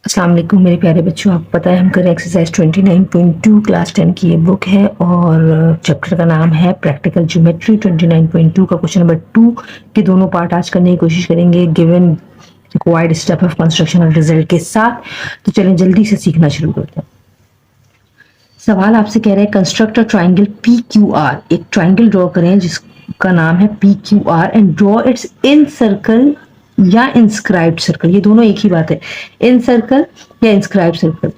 अस्सलाम वालेकुम मेरे प्यारे बच्चों, आपको पता है हम कर रहे हैं एक्सरसाइज 29.2 क्लास 10 की ये बुक है और चैप्टर का नाम है प्रैक्टिकल ज्योमेट्री। 29.2 का क्वेश्चन नंबर 2 के दोनों पार्ट आज करने की कोशिश करेंगे given required step of construction और रिजल्ट के साथ। तो चलें जल्दी से सीखना शुरू करते हैं। सवाल आपसे कह रहे हैं construct a triangle P Q are. एक ट्राइंगल ड्रॉ करें जिसका नाम है P Q are and draw it's in circle या इंस्क्राइब्ड सर्कल। ये दोनों एक ही बात है, इन सर्कल या इंस्क्राइब्ड सर्कल।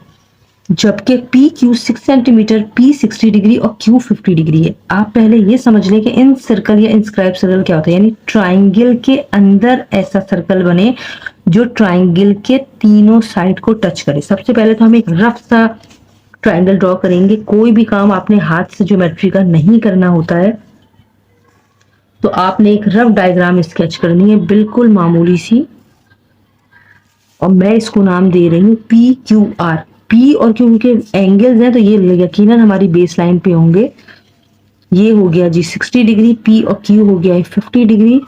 जबकि P Q 6 centimetre, P 60 degree और क्यू 50 डिग्री है। आप पहले ये समझ लें कि इन सर्कल या इंस्क्राइब सर्कल क्या होता है, यानी ट्राइंगल के अंदर ऐसा सर्कल बने जो ट्राइंगल के तीनों साइड को टच करे। सबसे पहले तो हम एक रफ सा ट्राइंगल ड्रॉ करेंगे। कोई भी काम आपने हाथ से ज्योमेट्री का नहीं करना होता है, तो आपने एक रफ डायग्राम स्केच करनी है, बिल्कुल मामूली सी। और मैं इसको नाम दे रही हूँ पी क्यू आर। पी और क्यू के एंगल्स हैं तो ये यकीनन हमारी बेस लाइन पे होंगे। ये हो गया जी 60 डिग्री, पी और क्यू हो गया 50 डिग्री,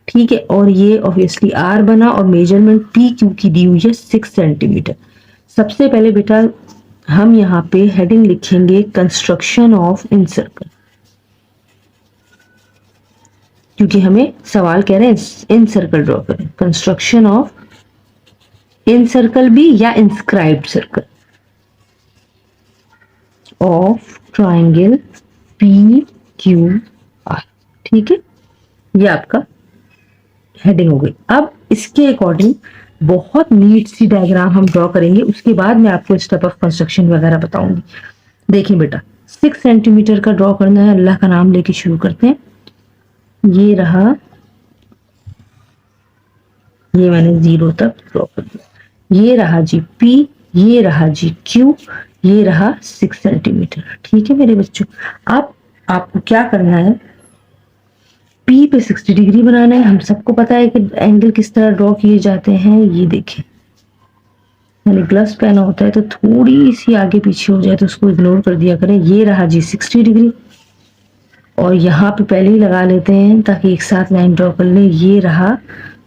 ठीक है। और ये ऑब्वियसली आर बना और मेजरमेंट पी क्यू की दी हुई है 6 सेंटीमीटर। सबसे पहले बेटा हम यहाँ पे हेडिंग लिखेंगे कंस्ट्रक्शन ऑफ इन सर्कल, क्योंकि हमें सवाल कह रहे हैं इन सर्कल ड्रॉ करें। कंस्ट्रक्शन ऑफ इन सर्कल भी या inscribed circle of triangle P Q are, ठीक है। ये आपका हेडिंग हो गई। अब इसके अकॉर्डिंग बहुत नीट सी डायग्राम हम ड्रॉ करेंगे, उसके बाद मैं आपको स्टेप ऑफ कंस्ट्रक्शन वगैरह बताऊंगी। देखिए बेटा 6 सेंटीमीटर का ड्रॉ करना है, अल्लाह का नाम लेके शुरू करते हैं। ये रहा, ये मैंने 0 तक ड्रॉ कर दिया। ये रहा जी पी, ये रहा जी क्यू, ये रहा 6 सेंटीमीटर, ठीक है मेरे बच्चों। अब आपको क्या करना है, पी पे 60 डिग्री बनाना है। हम सबको पता है कि एंगल किस तरह ड्रॉ किए जाते हैं। ये देखें, मैंने ग्लव्स पहना होता है तो थोड़ी सी आगे पीछे हो जाए तो उसको इग्नोर कर दिया करें। ये रहा जी 60 डिग्री और यहाँ पे पहले ही लगा लेते हैं ताकि एक साथ लाइन ड्रॉ कर लें। ये रहा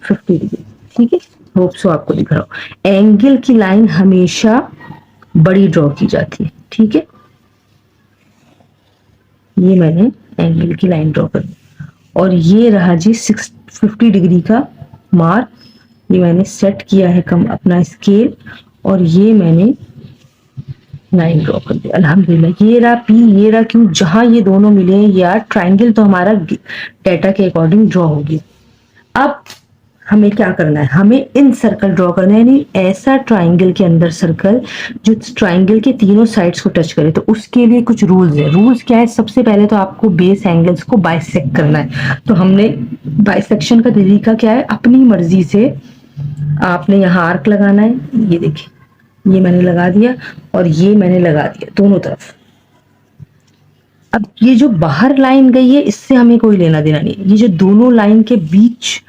50 डिग्री, ठीक है। होप सो आपको दिख रहा हो। एंगल की लाइन हमेशा बड़ी ड्रॉ की जाती है, ठीक है। ये मैंने एंगल की लाइन ड्रॉ कर दी और ये रहा जी 50 डिग्री का मार्क। ये मैंने सेट किया है कम अपना स्केल और ये मैंने लाइन ड्रॉ कर दी अल्हम्दुलिल्लाह। ये रहा पी, ये रहा क्यू, जहां ये दोनों मिले हैं यार ट्राइंगल तो हमारा डेटा के अकॉर्डिंग ड्रॉ होगी। अब हमें क्या करना है, हमें इन सर्कल ड्रॉ करना है, यानी ऐसा ट्राइंगल के अंदर सर्कल जो ट्राइंगल के तीनों साइड्स को टच करे। तो उसके लिए कुछ रूल्स है। रूल्स क्या है, सबसे पहले तो आपको बेस एंगल्स को बाइसेक्ट करना है। तो हमने बाइसेक्शन का तरीका क्या है, अपनी मर्जी से आपने यहाँ आर्क लगाना है। ये देखिए, ये मैंने लगा दिया और ये मैंने लगा दिया दोनों तरफ। अब ये जो बाहर लाइन गई है इससे हमें कोई लेना देना नहीं है। ये जो दोनों लाइन के बीच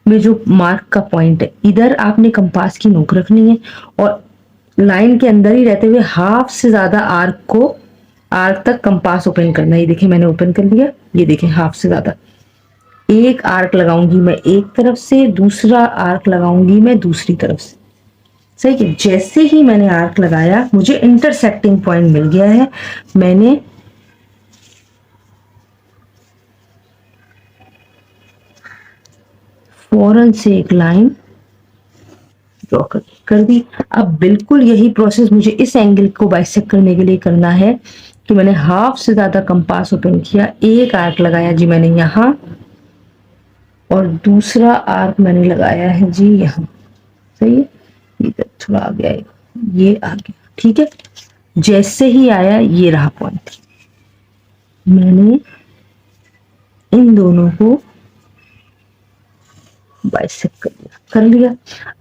में जो मार्क का पॉइंट है, इधर आपने कंपास की नोक रखनी है और लाइन के अंदर ही रहते हुए हाफ से ज्यादा आर्क तक कंपास ओपन करना है। ये देखिए मैंने ओपन कर लिया, ये देखिए हाफ से ज्यादा। एक आर्क लगाऊंगी मैं एक तरफ से, दूसरा आर्क लगाऊंगी मैं दूसरी तरफ से, सही है। जैसे ही मैंने आर्क लगाया मुझे इंटरसेक्टिंग पॉइंट मिल गया है। मैंने फौरन से एक लाइन ड्रॉ कर दी। अब बिल्कुल यही प्रोसेस मुझे इस एंगल को बाइसेक्ट करने के लिए करना है कि मैंने हाफ से ज्यादा कंपास ओपन किया, एक आर्क लगाया जी मैंने यहां और दूसरा आर्क मैंने लगाया है जी यहां, सही है। इधर थोड़ा आ गया, ये आ गया, ठीक है। जैसे ही आया ये रहा पॉइंट, मैंने इन दोनों को बाइसेक्ट कर लिया।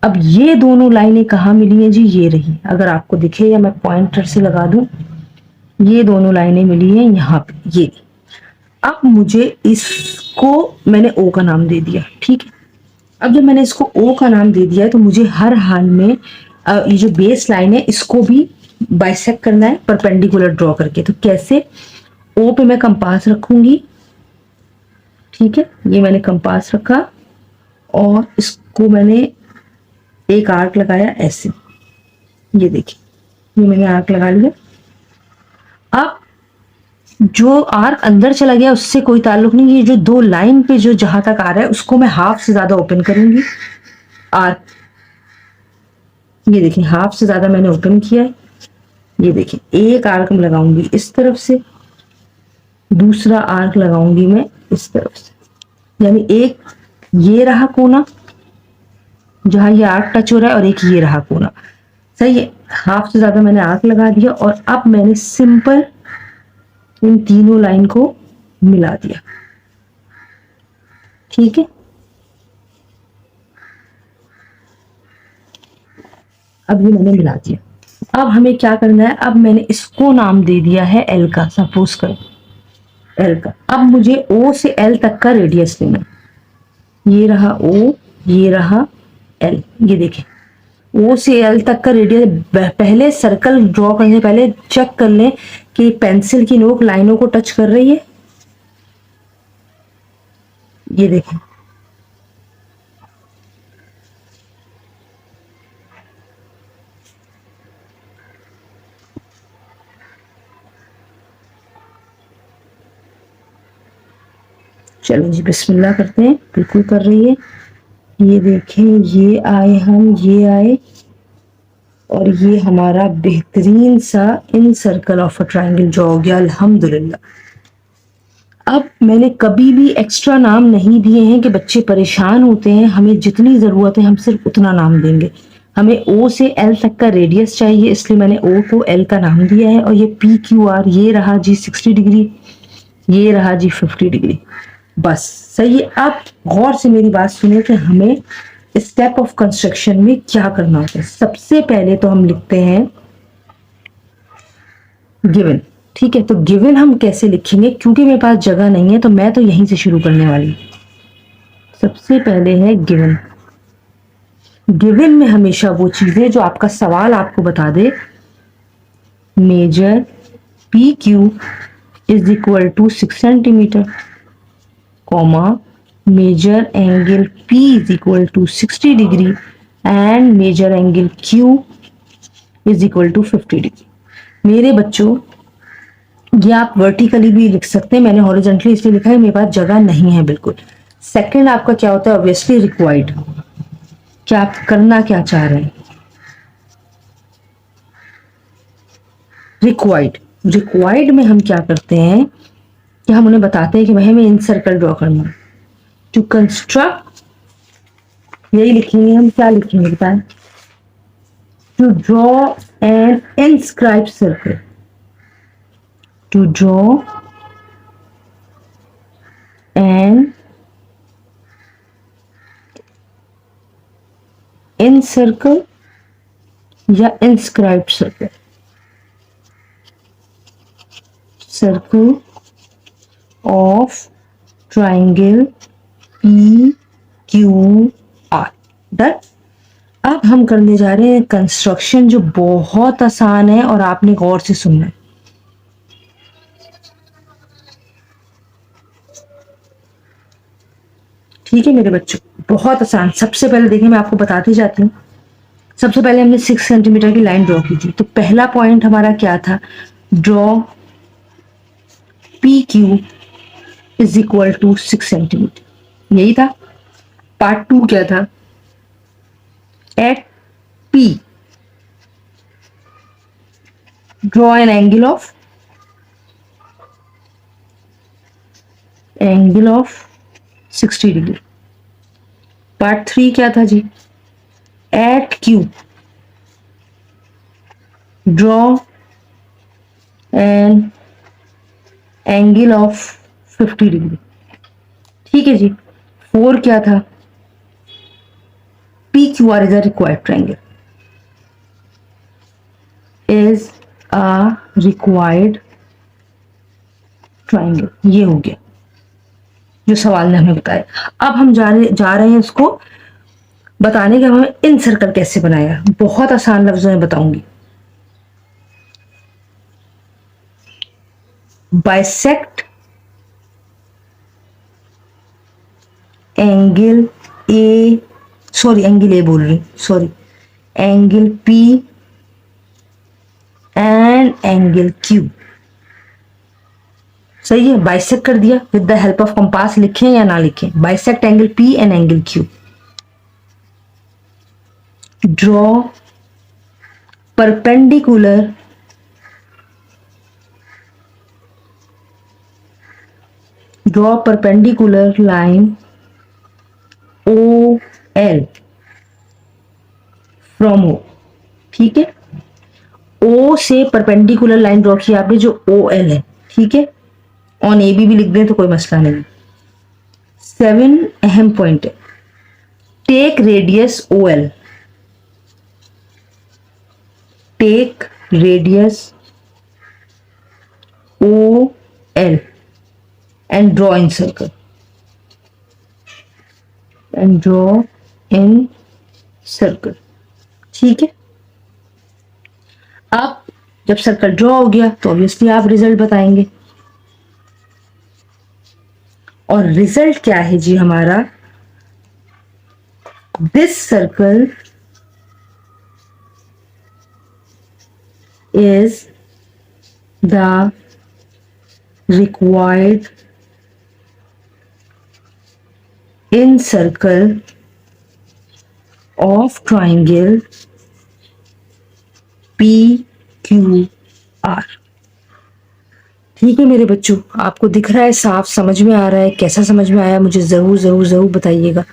अब ये दोनों लाइनें कहाँ मिली हैं जी, ये रही। अगर आपको दिखे या मैं पॉइंटर से लगा दूं, ये दोनों लाइनें मिली हैं यहाँ पे, ये। अब मुझे इसको मैंने ओ का नाम दे दिया, ठीक है। अब जब मैंने इसको ओ का नाम दे दिया है तो मुझे हर हाल में ये जो बेस लाइन है इसको भी बाइसेक्ट करना है परपेंडिकुलर ड्रॉ करके। तो कैसे, ओ पे मैं कंपास रखूंगी, ठीक है। ये मैंने कंपास रखा और इसको मैंने एक आर्क लगाया ऐसे, ये देखिए, ये मैंने आर्क लगा लिया। अब जो आर्क अंदर चला गया उससे कोई ताल्लुक नहीं, ये जो दो लाइन पे जो जहां तक आ रहा है उसको मैं हाफ से ज्यादा ओपन करूंगी। आर्क, ये देखिए हाफ से ज्यादा मैंने ओपन किया है। ये देखिए एक आर्क में लगाऊंगी इस तरफ से, दूसरा आर्क लगाऊंगी मैं इस तरफ से, यानी एक ये रहा कोना जहां ये आर्क टच हो रहा है और एक ये रहा कोना। सही है, हाफ से ज्यादा मैंने आर्क लगा दिया और अब मैंने सिंपल इन तीनों लाइन को मिला दिया। ठीक है, अब ये मैंने मिला दिया। अब हमें क्या करना है, अब मैंने इसको नाम दे दिया है एल का, सपोज करो एल का। अब मुझे ओ से एल तक का रेडियस लेना है। ये रहा ओ, ये रहा एल। ये देखें ओ से एल तक का रेडियस। पहले सर्कल ड्रॉ करने से पहले चेक कर लें कि पेंसिल की नोक लाइनों को टच कर रही है। ये देखें, चलो जी बिस्मिल्लाह करते हैं, बिल्कुल कर रही है। ये देखें, ये आए हम, ये आए और ये हमारा बेहतरीन सा in circle of a triangle draw हो गया अल्हम्दुलिल्लाह। अब मैंने कभी भी एक्स्ट्रा नाम नहीं दिए हैं कि बच्चे परेशान होते हैं। हमें जितनी ज़रूरत है हम सिर्फ उतना नाम देंगे। हमें ओ से एल तक का रेडियस चाहिए, इसलिए मैंने ओ को एल का नाम दिया है। और ये पी क्यू आर, ये रहा जी 60 डिग्री, ये रहा जी 50 डिग्री। बस सही है। अब गौर से मेरी बात सुनिए कि हमें स्टेप ऑफ कंस्ट्रक्शन में क्या करना होता है। सबसे पहले तो हम लिखते हैं गिवन। ठीक है, तो गिवन हम कैसे लिखेंगे, क्योंकि मेरे पास जगह नहीं है तो मैं तो यहीं से शुरू करने वाली हूँ। सबसे पहले है गिवन। गिवन में हमेशा वो चीजें जो आपका सवाल आपको बता दे, measure P Q is equal to 6 centimetre, comma measure angle P is equal to 60 degree and measure angle Q is equal to 50 degree. मेरे बच्चों, ये आप वर्टिकली भी लिख सकते हैं, मैंने हॉरिजॉन्टली इसलिए लिखा है मेरे पास जगह नहीं है बिल्कुल। सेकंड आपका क्या होता है, ऑब्वियसली रिक्वायर्ड। क्या आप करना क्या चाह रहे हैं, रिक्वायर्ड। रिक्वायर्ड में हम क्या करते हैं कि हम उन्हें बताते हैं कि भाई हमें इन सर्कल ड्रॉ करना है। टू कंस्ट्रक्ट, यही लिखेंगे हम, क्या लिखेंगे बताएं, to draw an inscribe circle. To draw an in circle या inscribe circle, circle of triangle P Q R. Done. अब हम करने जा रहे हैं कंस्ट्रक्शन, जो बहुत आसान है और आपने गौर से सुनना है। ठीक है मेरे बच्चों, बहुत आसान। सबसे पहले देखिए, मैं आपको बताती जाती हूँ। सबसे पहले हमने 6 सेंटीमीटर की लाइन ड्रॉ की थी, तो पहला पॉइंट हमारा क्या था, draw P Q is equal to 6 centimetre, यही था। पार्ट 2 क्या था, at P draw an angle of 60 degree. Part 3 क्या था जी, at Q draw an angle of 50 degree. ठीक है जी। 4 क्या था, PQR is a required triangle, is a required triangle। ये हो गया जो सवाल ने हमें बताया। अब हम जा रहे हैं उसको बताने के हमें इन सर्कल कैसे बनाया। बहुत आसान लफ्जों में बताऊंगी। Bisect angle A, sorry angle A बोल रही, sorry angle P and angle Q। सही है, बाइसेक्ट कर दिया। With the help of compass लिखें या ना लिखें, bisect angle P and angle Q। Draw perpendicular line OL from O। ठीक है, O से परपेंडिकुलर लाइन ड्रॉ की आपने जो OL है। ठीक है, ऑन AB भी लिख दें तो कोई मसला नहीं। 7 अहम पॉइंट है। Take radius OL, take radius OL and draw in circle, ठीक है। अब जब सर्कल ड्रॉ हो गया तो ऑब्वियसली आप रिजल्ट बताएंगे। और रिजल्ट क्या है जी हमारा, this circle is the required in circle of triangle PQR। ठीक है मेरे बच्चों, आपको दिख रहा है, साफ समझ में आ रहा है? कैसा समझ में आया मुझे जरूर जरूर जरूर बताइएगा।